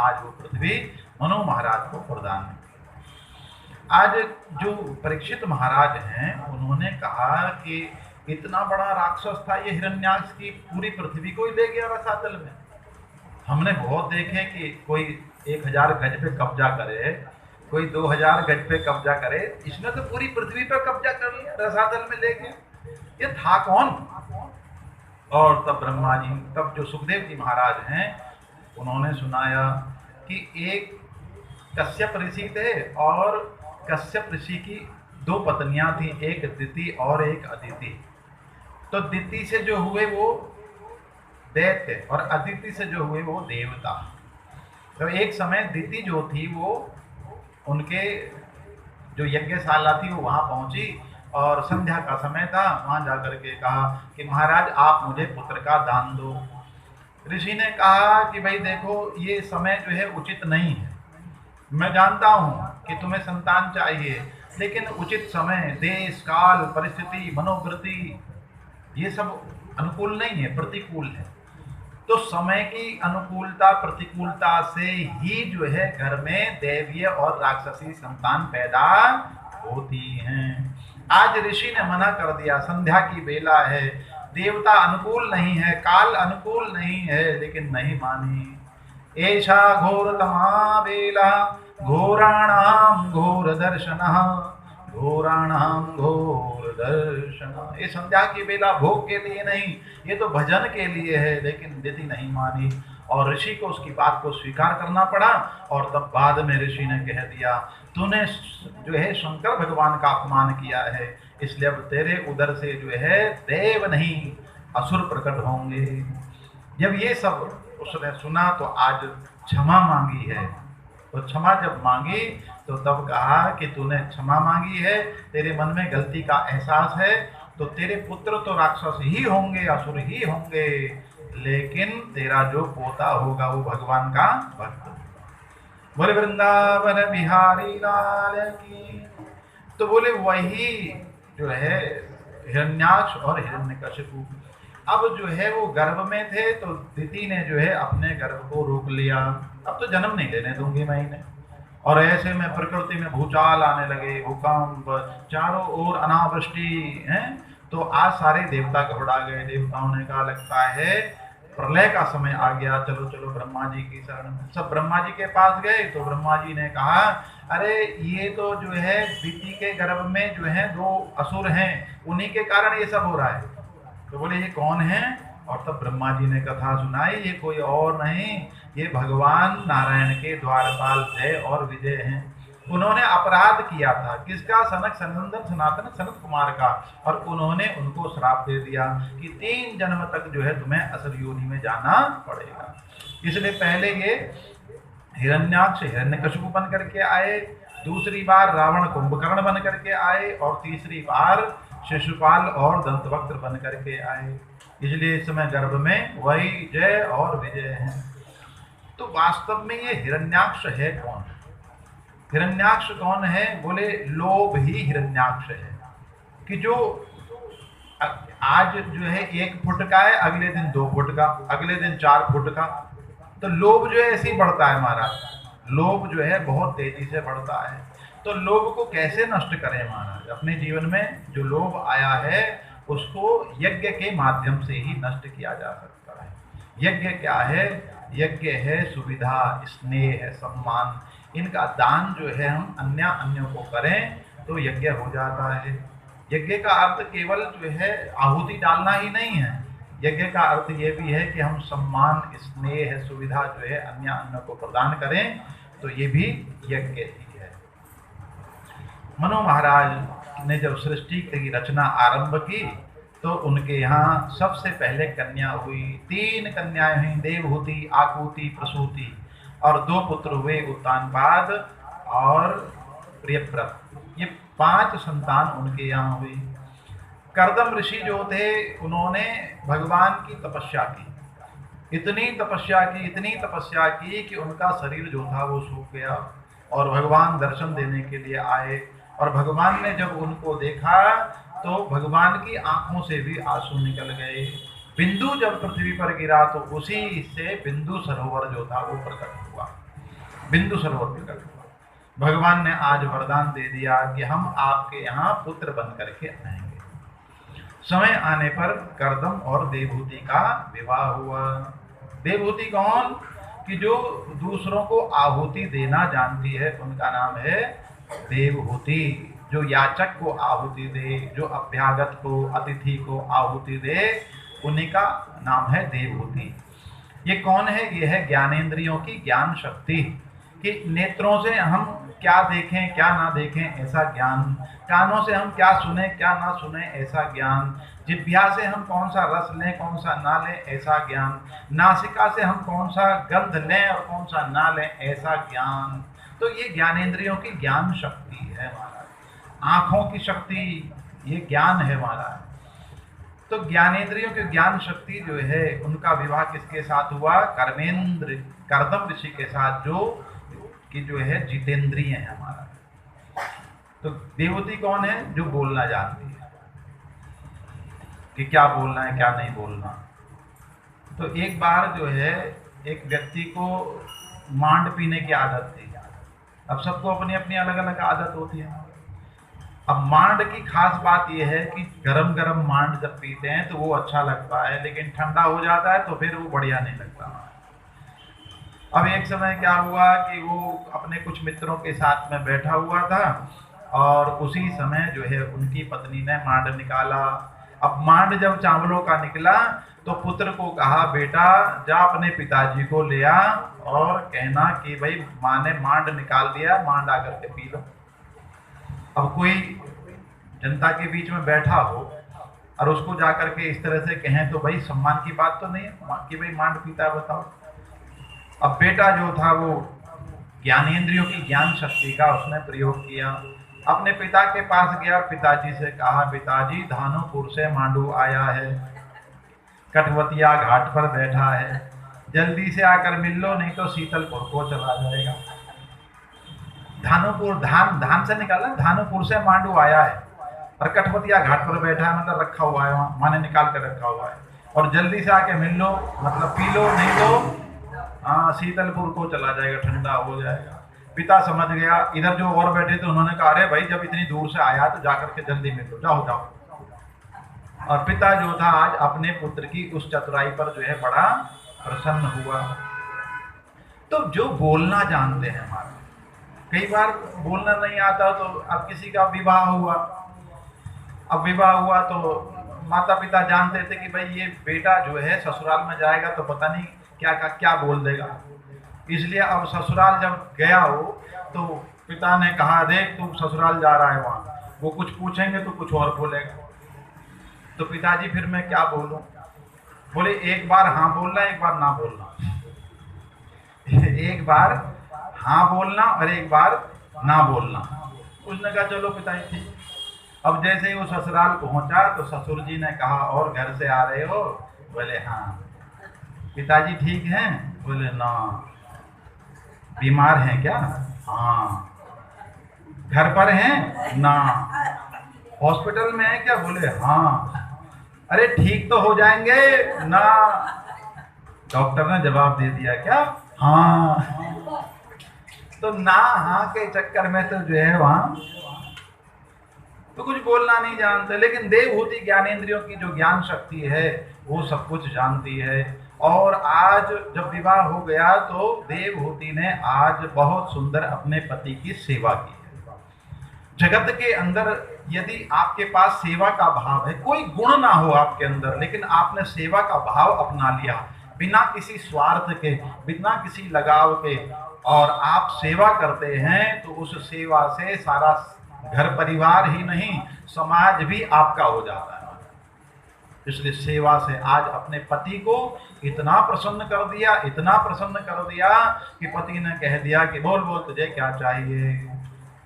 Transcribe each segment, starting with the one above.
आज वो पृथ्वी मनु महाराज को प्रदान की। आज जो परीक्षित महाराज हैं उन्होंने कहा कि इतना बड़ा राक्षस था ये हिरण्याक्ष की पूरी पृथ्वी को ही ले गया रसातल में। हमने बहुत देखे कि कोई 1000 गज पे कब्जा करे, कोई 2000 गज पे कब्जा करे, इसने तो पूरी पृथ्वी पे कब्जा कर लिया, रसातल में ले गया। ये था कौन? और तब ब्रह्मा जी, तब जो सुखदेव जी महाराज हैं उन्होंने सुनाया कि एक कश्यप ऋषि थे और कश्यप ऋषि की 2 पत्नियां थी, एक दिति और एक अदिति। तो दिति से जो हुए वो दैत्य और अदिति से जो हुए वो देवता। तो एक समय दिति जो थी वो उनके जो यज्ञशाला थी वो वहां पहुंची और संध्या का समय था। वहां जाकर के कहा कि महाराज आप मुझे पुत्र का दान दो। ऋषि ने कहा कि भाई देखो ये समय जो है उचित नहीं है, मैं जानता हूं कि तुम्हें संतान चाहिए, लेकिन उचित समय, देश काल, परिस्थिति, मनोवृत्ति ये सब अनुकूल नहीं है, प्रतिकूल है। तो समय की अनुकूलता प्रतिकूलता से ही जो है घर में दैवीय और राक्षसी संतान पैदा होती हैं। आज ऋषि ने मना कर दिया, संध्या की बेला है, देवता अनुकूल नहीं है, काल अनुकूल नहीं है, लेकिन नहीं मानी। ऐसा घोरतमा बेला घोराणाम घोर दर्शनः, घोराणाम घोर दर्शन। ये संध्या की बेला भोग के लिए नहीं, ये तो भजन के लिए है, लेकिन दिति नहीं मानी और ऋषि को उसकी बात को स्वीकार करना पड़ा। और तब बाद में ऋषि ने कह दिया तूने जो है शंकर भगवान का अपमान किया है, इसलिए अब तेरे उदर से जो है देव नहीं असुर प्रकट होंगे। जब ये सब उसने सुना तो आज क्षमा मांगी है। तो क्षमा जब मांगी तो तब कहा कि तूने क्षमा मांगी है, तेरे मन में गलती का एहसास है, तो तेरे पुत्र तो राक्षस ही होंगे, असुर ही होंगे, लेकिन तेरा जो पोता होगा वो भगवान का भक्त। बोले वृंदावन बिहारी लाल की। तो बोले वही जो है हिरण्याक्ष और हिरण्यकशिपु अब जो है वो गर्भ में थे, तो दिति ने जो है अपने गर्भ को रोक लिया, अब तो जन्म नहीं लेने दूंगी मैं इन्हें। और ऐसे में प्रकृति में भूचाल आने लगे, भूकंप, चारों ओर अनावृष्टि है। तो आज सारे देवता घबरा गए। देवताओं ने कहा लगता है प्रलय का समय आ गया, चलो चलो ब्रह्मा जी की शरण। सब ब्रह्मा जी के पास गए तो ब्रह्मा जी ने कहा अरे ये तो जो है दिति के गर्भ में जो है 2 असुर हैं, उन्हीं के कारण ये सब हो रहा है। तो बोले ये कौन है? और तब ब्रह्मा जी ने कथा सुनाई, ये कोई और नहीं, ये भगवान नारायण के द्वारपाल जय और विजय हैं। उन्होंने अपराध किया था किसका? सनक सनंदन सनातन सनत कुमार का, और उन्होंने उनको श्राप दे दिया कि 3 जन्म तक जो है तुम्हें असुर योनि में जाना पड़ेगा। इसलिए पहले ये हिरण्याक्ष हिरण्यकशिपु बन करके आए, दूसरी बार रावण कुंभकर्ण बन करके आए, और तीसरी बार शिशुपाल और दंतवक्त्र बन करके आए। इसलिए इस समय गर्भ में वही जय और विजय हैं। तो वास्तव में ये हिरण्याक्ष है कौन? हिरण्याक्ष कौन है? बोले लोभ ही हिरण्याक्ष है, कि जो आज जो है 1 फुट का है, अगले दिन 2 फुट का, अगले दिन 4 फुट का। तो लोभ जो है ऐसे ही बढ़ता है महाराज, लोभ जो है बहुत तेजी से बढ़ता है। तो लोभ को कैसे नष्ट करें महाराज? अपने जीवन में जो लोभ आया है उसको यज्ञ के माध्यम से ही नष्ट किया जा सकता है। यज्ञ क्या है? यज्ञ है सुविधा, स्नेह है, सम्मान। इनका दान जो है हम अन्यों को करें तो यज्ञ हो जाता है। यज्ञ का अर्थ केवल जो है आहुति डालना ही नहीं है, यज्ञ का अर्थ ये भी है कि हम सम्मान, स्नेह, सुविधा जो है अन्य को प्रदान करें, तो ये भी यज्ञ ही है। मनु महाराज ने जब सृष्टि की रचना आरंभ की तो उनके यहाँ सबसे पहले कन्या हुई। 3 कन्याएं हुई, देवहूति, आकुति, प्रसूति, और 2 पुत्र हुए, उत्तानपाद और प्रियव्रत। ये 5 संतान उनके यहाँ हुई। कर्दम ऋषि जो थे उन्होंने भगवान की तपस्या की, इतनी तपस्या की कि उनका शरीर जो था वो सूख गया, और भगवान दर्शन देने के लिए आए। और भगवान ने जब उनको देखा तो भगवान की आंखों से भी आंसू निकल गए। बिंदु जब पृथ्वी पर गिरा तो उसी से बिंदु सरोवर जो था वो प्रकट हुआ। बिंदु सरोवर प्रकट हुआ। भगवान ने आज वरदान दे दिया कि हम आपके यहाँ पुत्र बन करके आएंगे। समय आने पर कर्दम और देवहूति का विवाह हुआ। देवहूति कौन? कि जो दूसरों को आहुति देना जानती है, उनका नाम है देवहूति। जो याचक को आहुति दे, जो अभ्यागत को, अतिथि को आहुति दे, उन्हीं का नाम है देवहूति। ये कौन है? ये है ज्ञानेंद्रियों की ज्ञान शक्ति, कि नेत्रों से हम क्या देखें क्या ना देखें ऐसा ज्ञान, कानों से हम क्या सुने क्या ना सुने ऐसा ज्ञान, जिह्वा से हम कौन सा रस लें कौन सा ना लें ऐसा ज्ञान, नासिका से हम कौन सा गंध लें और कौन सा ना लें ऐसा ज्ञान। तो ये ज्ञानेंद्रियों की ज्ञान शक्ति है महाराज। आँखों की शक्ति ये ज्ञान है महाराज। तो ज्ञानेंद्रियों की ज्ञान शक्ति जो है, उनका विवाह किसके साथ हुआ? कर्मेंद्र, कर्दम ऋषि के साथ, जो कि जो है जितेंद्रिय है हमारा। तो देवहूति कौन है? जो बोलना जानती है कि क्या बोलना है क्या नहीं बोलना। तो एक बार जो है एक व्यक्ति को मांड पीने की आदत थी। अब सबको अपनी अपनी अलग अलग आदत होती है। अब मांड की खास बात यह है कि गरम गरम मांड जब पीते हैं तो वो अच्छा लगता है, लेकिन ठंडा हो जाता है तो फिर वो बढ़िया नहीं लगता। अब एक समय क्या हुआ कि वो अपने कुछ मित्रों के साथ में बैठा हुआ था और उसी समय जो है उनकी पत्नी ने मांड निकाला। अब मांड जब चावलों का निकला तो पुत्र को कहा, बेटा जा अपने पिताजी को ले आ और कहना कि भाई माँ ने मांड निकाल दिया, मांड आकर के पी लो। अब कोई जनता के बीच में बैठा हो और उसको जाकर के इस तरह से कहें तो भाई सम्मान की बात तो नहीं है कि भाई मांड पीता है, बताओ। अब बेटा जो था वो ज्ञानेंद्रियों की ज्ञान शक्ति का उसने प्रयोग किया। अपने पिता के पास गया, पिताजी से कहा, पिताजी धानुपुर से मांडू आया है, कटवतिया घाट पर बैठा है, जल्दी से आकर मिल लो नहीं तो शीतलपुर को चला जाएगा। धानुपुर, धान से निकाला, धानुपुर से मांडू आया है और कटवतिया घाट पर बैठा है, मतलब रखा हुआ है वहाँ, माँ ने निकाल कर रखा हुआ है, और जल्दी से आके मिल लो मतलब पी लो नहीं तो शीतलपुर को चला जाएगा, ठंडा हो जाएगा। पिता समझ गया। इधर जो और बैठे थे उन्होंने कहा, अरे भाई जब इतनी दूर से आया तो जाकर के जल्दी मिल लो, जाओ जाओ। और पिता जो था आज अपने पुत्र की उस चतुराई पर जो है बड़ा प्रसन्न हुआ। तो जो बोलना जानते हैं हमारे, कई बार बोलना नहीं आता तो अब किसी का विवाह हुआ, अब विवाह हुआ तो माता पिता जानते थे कि भाई ये बेटा जो है ससुराल में जाएगा तो पता नहीं क्या बोल देगा, इसलिए अब ससुराल जब गया हो तो पिता ने कहा, देख तू ससुराल जा रहा है, वहाँ वो कुछ पूछेंगे तो कुछ और बोलेगा। तो पिताजी फिर मैं क्या बोलूं? बोले एक बार हाँ बोलना एक बार ना बोलना। एक बार हाँ बोलना और एक बार ना बोलना। उसने कहा चलो पिताजी ठीक। अब जैसे ही वो ससुराल पहुंचा तो ससुर जी ने कहा, और घर से आ रहे हो? बोले हाँ। पिताजी ठीक हैं? बोले ना। बीमार हैं क्या? हाँ। घर पर हैं? ना। हॉस्पिटल में है क्या? बोले हाँ। अरे ठीक तो हो जाएंगे ना? डॉक्टर ने जवाब दे दिया क्या? हाँ। तो ना हाँ के चक्कर में तो जो है वहां तो कुछ बोलना नहीं जानते। लेकिन देवहूति ज्ञानेंद्रियों की जो ज्ञान शक्ति है वो सब कुछ जानती है। और आज जब विवाह हो गया तो देवहूति ने आज बहुत सुंदर अपने पति की सेवा की है। जगत के अंदर यदि आपके पास सेवा का भाव है, कोई गुण ना हो आपके अंदर, लेकिन आपने सेवा का भाव अपना लिया बिना किसी स्वार्थ के, बिना किसी लगाव के, और आप सेवा करते हैं तो उस सेवा से सारा घर परिवार ही नहीं समाज भी आपका हो जाता है। इसलिए सेवा से आज अपने पति को इतना प्रसन्न कर दिया, इतना प्रसन्न कर दिया कि पति ने कह दिया कि बोल बोल तुझे क्या चाहिए?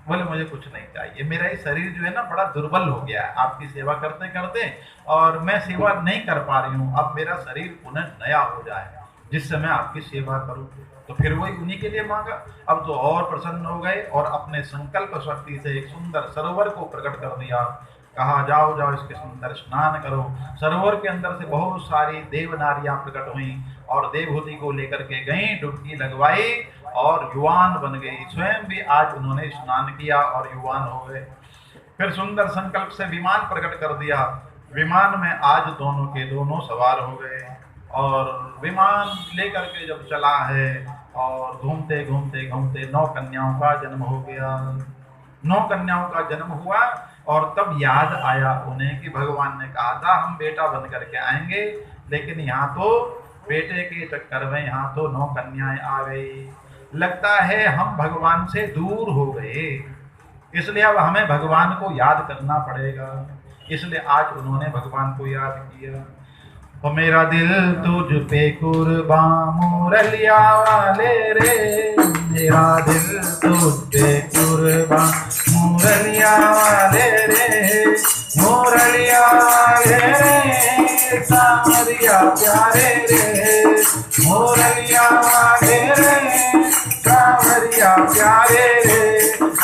बोले मुझे कुछ नहीं चाहिए, मेरा ये शरीर जो है ना बड़ा दुर्बल हो गया है आपकी सेवा करते करते, और मैं सेवा नहीं कर पा रही हूँ। अब मेरा शरीर पुनः नया हो जाए जिससे मैं आपकी सेवा करूँ। तो फिर वही उन्हीं के लिए मांगा। अब तो और प्रसन्न हो गए और अपने संकल्प शक्ति से एक सुंदर सरोवर को प्रकट कर दिया कहा जाओ जाओ इसके अंदर स्नान करो। सरोवर के अंदर से बहुत सारी देव नारियां प्रकट हुई और देवहूति को लेकर के गई, डुबकी लगवाई और युवान बन गई। स्वयं भी आज उन्होंने स्नान किया और युवान हो गए। फिर सुंदर संकल्प से विमान प्रकट कर दिया। विमान में आज दोनों के दोनों सवार हो गए और विमान लेकर के जब चला है और घूमते घूमते घूमते 9 कन्याओं का जन्म हो गया। 9 कन्याओं का जन्म हुआ और तब याद आया उन्हें कि भगवान ने कहा था हम बेटा बन करके आएंगे, लेकिन यहाँ तो बेटे के चक्कर में यहाँ तो 9 कन्याएं आ गई। लगता है हम भगवान से दूर हो गए, इसलिए अब हमें भगवान को याद करना पड़ेगा। इसलिए आज उन्होंने भगवान को याद किया। ओ मेरा दिल तुझ पे कुर्बान मुरलिया वाले रे, मेरा दिल तुझ पे कुर्बान मुरलिया वाले रे, मुरलिया वाले रे सावरिया प्यारे रे, मुरलिया वाले रे सावरिया प्यारे रे।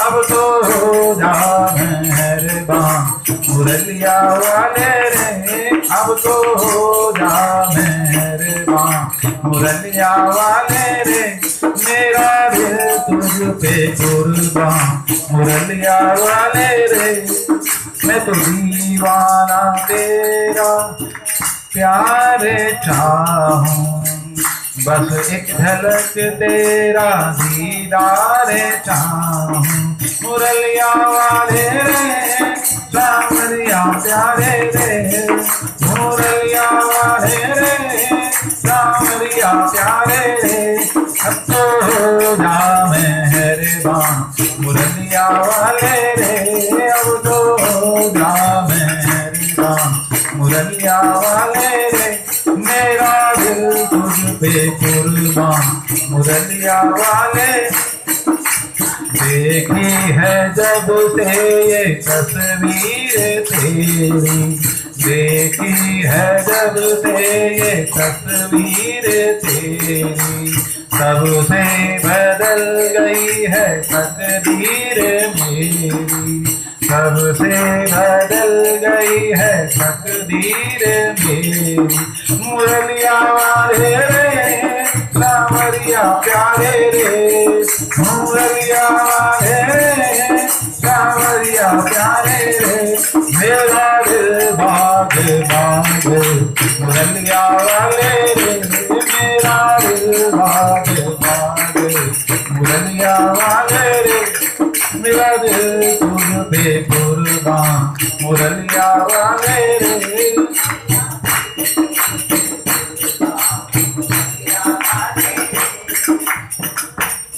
अब तो हो जा मेहरबान मुरलिया वाले रे, अब तो हो जा मेहरबान मुरलिया वाले रे, मेरा दिल तुझ पे कुर्बान मुरलिया वाले रे। मैं तो दीवाना तेरा प्यारे चाहूं, बस एक झलक तेरा दीदार चाहूं। मुरलिया वाले रे सावरिया प्यारे रे, मुरलिया वाले रे सावरिया प्यारे रे। अब तो हो जा मेहरबान मुरलिया वाले रे, अब तो हो जा मेहरबान मुरलिया वाले रे, मेरा दिल तुझ पे कुर्बान मुरलिया वाले। देखी है जब से ये तस्वीर तेरी, देखी है जब से ये तस्वीर तेरी, तब से बदल गई है तकदीर मेरी, तब से बदल गई है तकदीर मेरी। मुरलिया वाले रे सावरिया प्यारे रे, मुरलिया वाले रे सावरिया प्यारे रे, मेरा दिल भाग भाग मुरलिया वाले रे, मेरा दिल भाग भाग मुरलिया वाले रे, मेरा दिल तुझ पे कुर्बान मुरलिया वाले रे।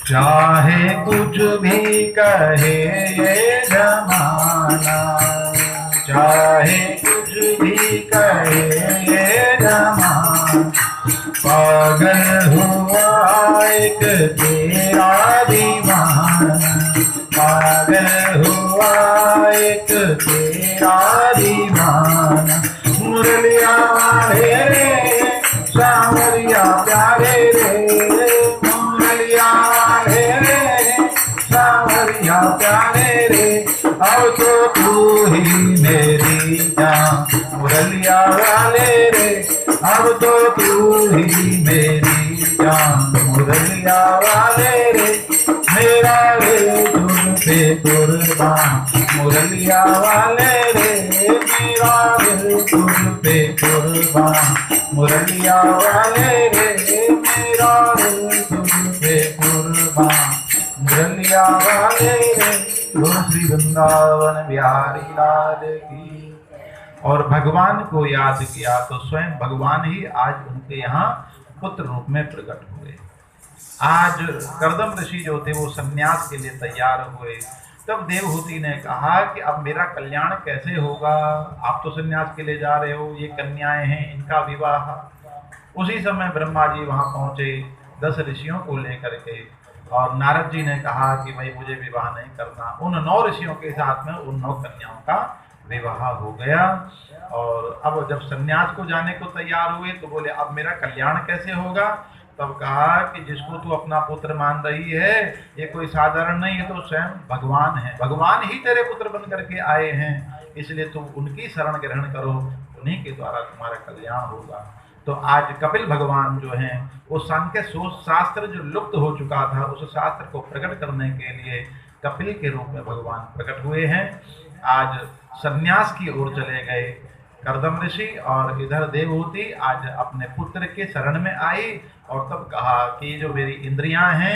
चाहे कुछ भी कहे ये जमाना, चाहे कुछ भी कहे ये जमाना, पागल हुआ एक तेरा दीवाना, पागल हुआ एक तेरा दीवाना। मुरलिया वाले रे सावरिया प्यारे रे, मुरलिया वाले रे सावरिया प्यारे रे। अब तो तू ही मेरी जान मुरलिया वाले रे, अब तो तू ही मेरी जान मुरलिया वाले रे, मेरा दिल तुझ पे कुर्बान मुरलिया वाले रे, मेरा दिल तुझ पे कुर्बान मुरलिया वाले रे, मेरा दिल तुझ पे कुर्बान मुरलिया वाले रे। बोलो श्री वृंदावन बिहारी लाल की। और भगवान को याद किया तो स्वयं भगवान ही आज उनके यहाँ पुत्र रूप में प्रकट हुए। आज कर्दम ऋषि जो थे वो संन्यास के लिए तैयार हुए। तब देवहूति ने कहा कि अब मेरा कल्याण कैसे होगा, आप तो संन्यास के लिए जा रहे हो, ये कन्याएं हैं इनका विवाह। उसी समय ब्रह्मा जी वहां पहुंचे 10 ऋषियों को लेकर के, और नारद जी ने कहा कि भाई मुझे विवाह नहीं करना। उन 9 ऋषियों के साथ में उन 9 कन्याओं का विवाह हो गया। और अब जब संन्यास को जाने को तैयार हुए तो बोले अब मेरा कल्याण कैसे होगा। तब कहा कि जिसको तू अपना पुत्र मान रही है ये कोई साधारण नहीं, ये तो स्वयं भगवान है, भगवान ही तेरे पुत्र बन करके आए हैं, इसलिए तू उनकी शरण ग्रहण करो, उन्हीं के द्वारा तुम्हारा कल्याण होगा। तो आज कपिल भगवान जो हैं वो सांख्य शास्त्र जो लुप्त हो चुका था उस शास्त्र को प्रकट करने के लिए कपिल के रूप में भगवान प्रकट हुए हैं। आज सन्यास की ओर चले गए कर्दम ऋषि, और इधर देवहूति आज अपने पुत्र के शरण में आई और तब कहा कि जो मेरी इंद्रियां हैं